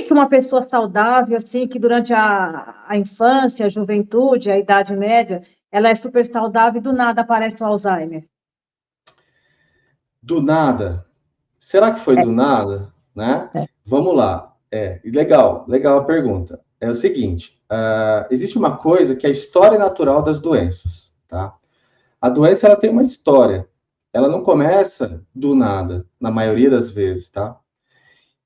que uma pessoa saudável, assim, que durante a infância, a juventude, a idade média, ela é super saudável e do nada aparece o Alzheimer? Do nada. Será que foi É, do nada? Né? é. Vamos lá. Legal, legal a pergunta. É o seguinte, existe uma coisa que é a história natural das doenças, tá? A doença, ela tem uma história. Ela não começa do nada, na maioria das vezes, tá?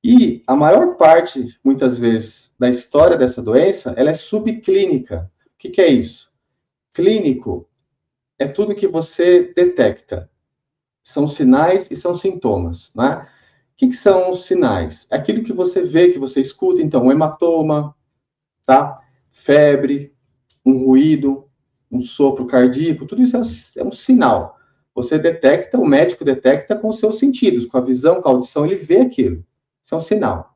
E a maior parte, muitas vezes, da história dessa doença, ela é subclínica. O que é isso? Clínico é tudo que você detecta. São sinais e são sintomas, né? O que são os sinais? É aquilo que você vê, que você escuta, então, um hematoma, tá? Febre, um ruído, um sopro cardíaco, tudo isso é um sinal. Você detecta, o médico detecta com os seus sentidos, com a visão, com a audição, ele vê aquilo. Isso é um sinal.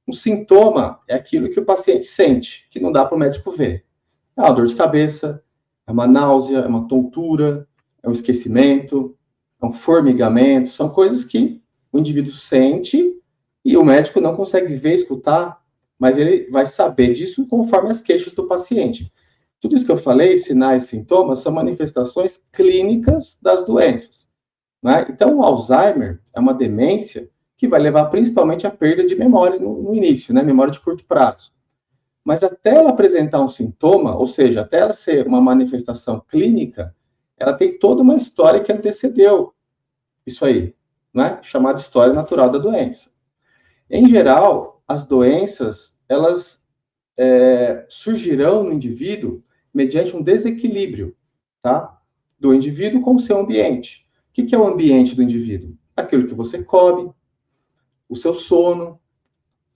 Um sintoma é aquilo que o paciente sente, que não dá para o médico ver. É uma dor de cabeça, é uma náusea, é uma tontura, é um esquecimento, é um formigamento, são coisas que o indivíduo sente e o médico não consegue ver, escutar, mas ele vai saber disso conforme as queixas do paciente. Tudo isso que eu falei, sinais, sintomas, são manifestações clínicas das doenças. Né? Então, o Alzheimer é uma demência que vai levar principalmente à perda de memória no início, né? Memória de curto prazo. Mas até ela apresentar um sintoma, ou seja, até ela ser uma manifestação clínica, ela tem toda uma história que antecedeu isso aí, né? Chamada história natural da doença. Em geral, as doenças, elas surgirão no indivíduo mediante um desequilíbrio, tá? Do indivíduo com o seu ambiente. O que é o ambiente do indivíduo? Aquilo que você come, o seu sono,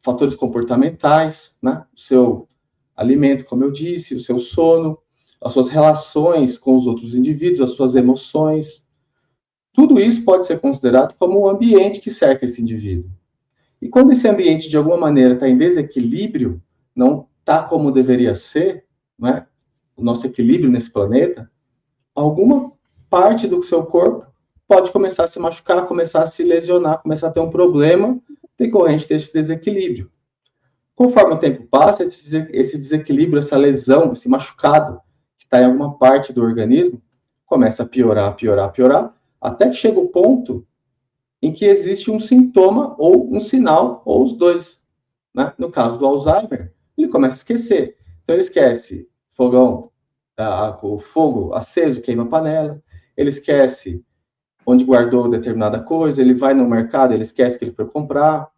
fatores comportamentais, né? O seu alimento, como eu disse, o seu sono, as suas relações com os outros indivíduos, as suas emoções. Tudo isso pode ser considerado como o ambiente que cerca esse indivíduo. E quando esse ambiente, de alguma maneira, está em desequilíbrio, não está como deveria ser, né? O nosso equilíbrio nesse planeta, alguma parte do seu corpo pode começar a se machucar, começar a se lesionar, começar a ter um problema decorrente desse desequilíbrio. Conforme o tempo passa, esse desequilíbrio, essa lesão, esse machucado que está em alguma parte do organismo, começa a piorar, piorar, piorar, até que chega o ponto em que existe um sintoma ou um sinal, ou os dois. Né? No caso do Alzheimer, ele começa a esquecer. Então, ele esquece fogão, o fogo aceso queima a panela, ele esquece onde guardou determinada coisa, ele vai no mercado, ele esquece que ele foi comprar,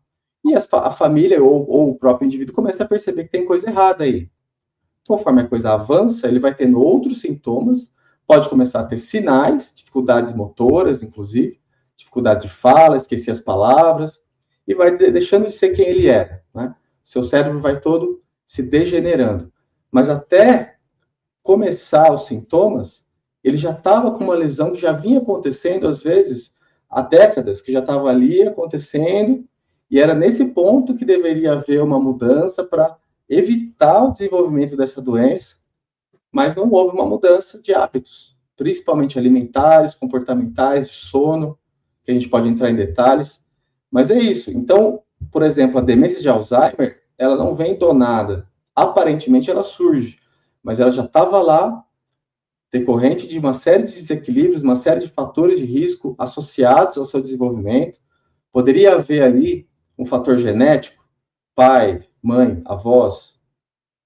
e a família ou o próprio indivíduo começa a perceber que tem coisa errada aí. Conforme a coisa avança, ele vai tendo outros sintomas, pode começar a ter sinais, dificuldades motoras, inclusive, dificuldade de fala, esquecer as palavras, e vai deixando de ser quem ele era. Né? Seu cérebro vai todo se degenerando. Mas até começar os sintomas, ele já estava com uma lesão que já vinha acontecendo, às vezes, há décadas, que já estava ali acontecendo, e era nesse ponto que deveria haver uma mudança para evitar o desenvolvimento dessa doença, mas não houve uma mudança de hábitos, principalmente alimentares, comportamentais, de sono, que a gente pode entrar em detalhes, mas é isso. Então, por exemplo, a demência de Alzheimer, ela não vem do nada. Aparentemente ela surge, mas ela já estava lá, decorrente de uma série de desequilíbrios, uma série de fatores de risco associados ao seu desenvolvimento. Poderia haver ali um fator genético, pai, mãe, avós,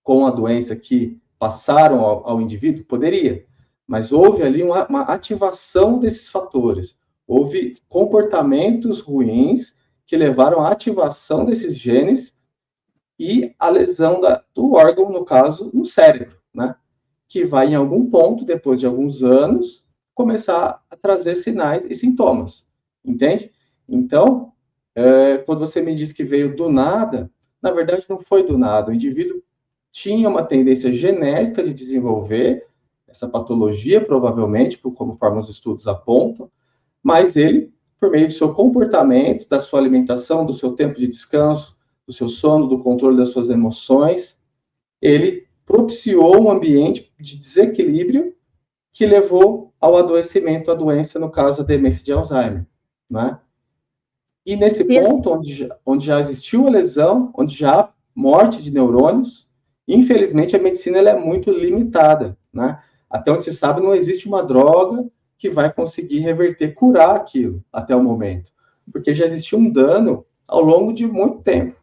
com a doença que passaram ao indivíduo? Poderia, mas houve ali uma ativação desses fatores. Houve comportamentos ruins que levaram à ativação desses genes e a lesão do órgão, no caso, no cérebro, né? Que vai, em algum ponto, depois de alguns anos, começar a trazer sinais e sintomas, entende? Então, quando você me diz que veio do nada, na verdade não foi do nada, o indivíduo tinha uma tendência genética de desenvolver essa patologia, provavelmente, conforme os estudos apontam, mas ele, por meio do seu comportamento, da sua alimentação, do seu tempo de descanso, do seu sono, do controle das suas emoções, ele propiciou um ambiente de desequilíbrio que levou ao adoecimento, à doença, no caso, a demência de Alzheimer, né? E nesse ponto, onde já existiu a lesão, onde já há morte de neurônios, infelizmente a medicina ela é muito limitada, né? Até onde se sabe, não existe uma droga que vai conseguir reverter, curar aquilo até o momento, porque já existiu um dano ao longo de muito tempo,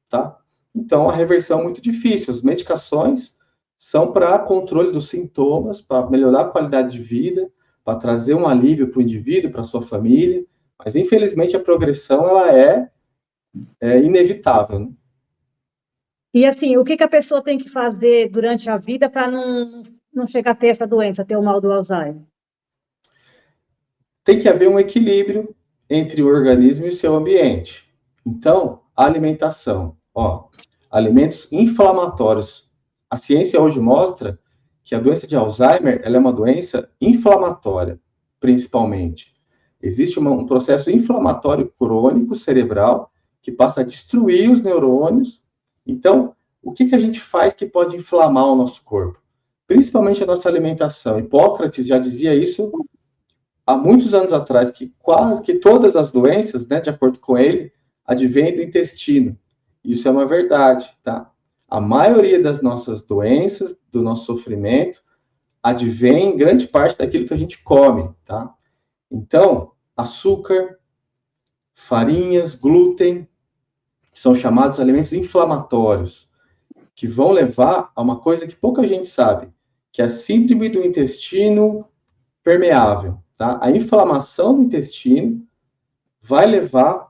tá? Então, a reversão é muito difícil. As medicações são para controle dos sintomas, para melhorar a qualidade de vida, para trazer um alívio para o indivíduo, para a sua família, mas, infelizmente, a progressão ela é inevitável, né? E assim, o que a pessoa tem que fazer durante a vida para não chegar a ter essa doença, ter o mal do Alzheimer? Tem que haver um equilíbrio entre o organismo e o seu ambiente. Então, a alimentação, alimentos inflamatórios. A ciência hoje mostra que a doença de Alzheimer ela é uma doença inflamatória, principalmente. Existe um processo inflamatório crônico cerebral que passa a destruir os neurônios. Então, o que a gente faz que pode inflamar o nosso corpo? Principalmente a nossa alimentação. Hipócrates já dizia isso há muitos anos atrás, que quase que todas as doenças, né, de acordo com ele, advêm do intestino. Isso é uma verdade, tá? A maioria das nossas doenças, do nosso sofrimento, advém em grande parte daquilo que a gente come, tá? Então, açúcar, farinhas, glúten, são chamados alimentos inflamatórios, que vão levar a uma coisa que pouca gente sabe, que é a síndrome do intestino permeável, tá? A inflamação do intestino vai levar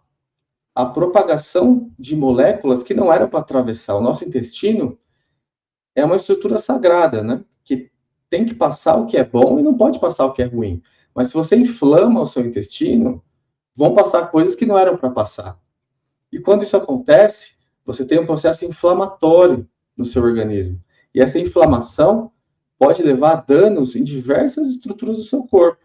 à propagação de moléculas que não eram para atravessar. O nosso intestino é uma estrutura sagrada, né? Que tem que passar o que é bom e não pode passar o que é ruim. Mas se você inflama o seu intestino, vão passar coisas que não eram para passar. E quando isso acontece, você tem um processo inflamatório no seu organismo. E essa inflamação pode levar a danos em diversas estruturas do seu corpo,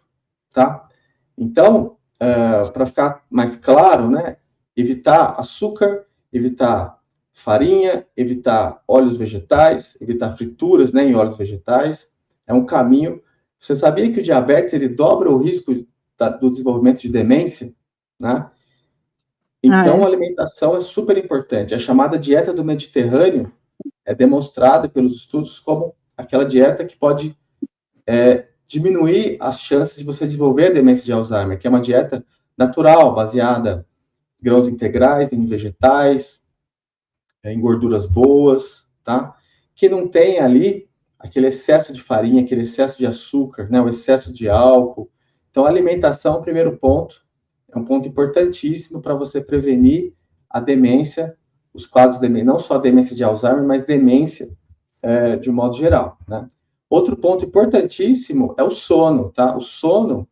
tá? Então, para ficar mais claro, né, evitar açúcar, evitar farinha, evitar óleos vegetais, evitar frituras, né, em óleos vegetais, é um caminho. Você sabia que o diabetes, ele dobra o risco do desenvolvimento de demência, né? Então, a alimentação é super importante. A chamada dieta do Mediterrâneo é demonstrada pelos estudos como aquela dieta que pode diminuir as chances de você desenvolver a demência de Alzheimer, que é uma dieta natural, baseada em grãos integrais, em vegetais, em gorduras boas, tá? Que não tem ali aquele excesso de farinha, aquele excesso de açúcar, né? O excesso de álcool. Então, a alimentação, primeiro ponto, é um ponto importantíssimo para você prevenir a demência, os quadros de demência, não só a demência de Alzheimer, mas demência de um modo geral, né? Outro ponto importantíssimo é o sono, tá? O sono,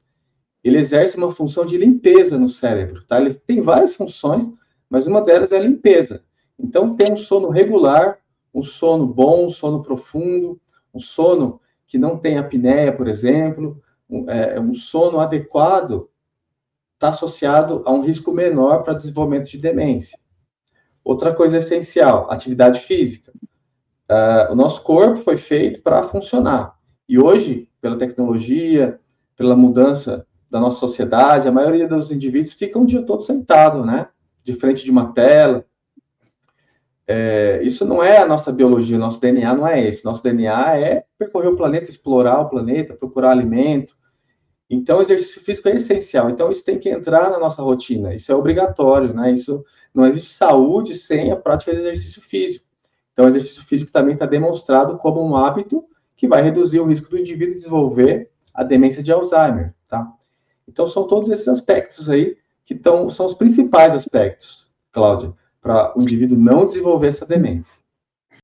ele exerce uma função de limpeza no cérebro, tá? Ele tem várias funções, mas uma delas é a limpeza. Então, ter um sono regular, um sono bom, um sono profundo, um sono que não tem apneia, por exemplo, um sono adequado, está associado a um risco menor para desenvolvimento de demência. Outra coisa essencial, atividade física. O nosso corpo foi feito para funcionar. E hoje, pela tecnologia, pela mudança da nossa sociedade, a maioria dos indivíduos ficam o dia todo sentado, né? De frente de uma tela. Isso não é a nossa biologia, nosso DNA não é esse. Nosso DNA é percorrer o planeta, explorar o planeta, procurar alimento. Então, o exercício físico é essencial. Então, isso tem que entrar na nossa rotina. Isso é obrigatório, né? Isso não existe saúde sem a prática de exercício físico. Então, o exercício físico também está demonstrado como um hábito que vai reduzir o risco do indivíduo desenvolver a demência de Alzheimer, tá? Então, são todos esses aspectos aí que são os principais aspectos, Cláudia, para o indivíduo não desenvolver essa demência.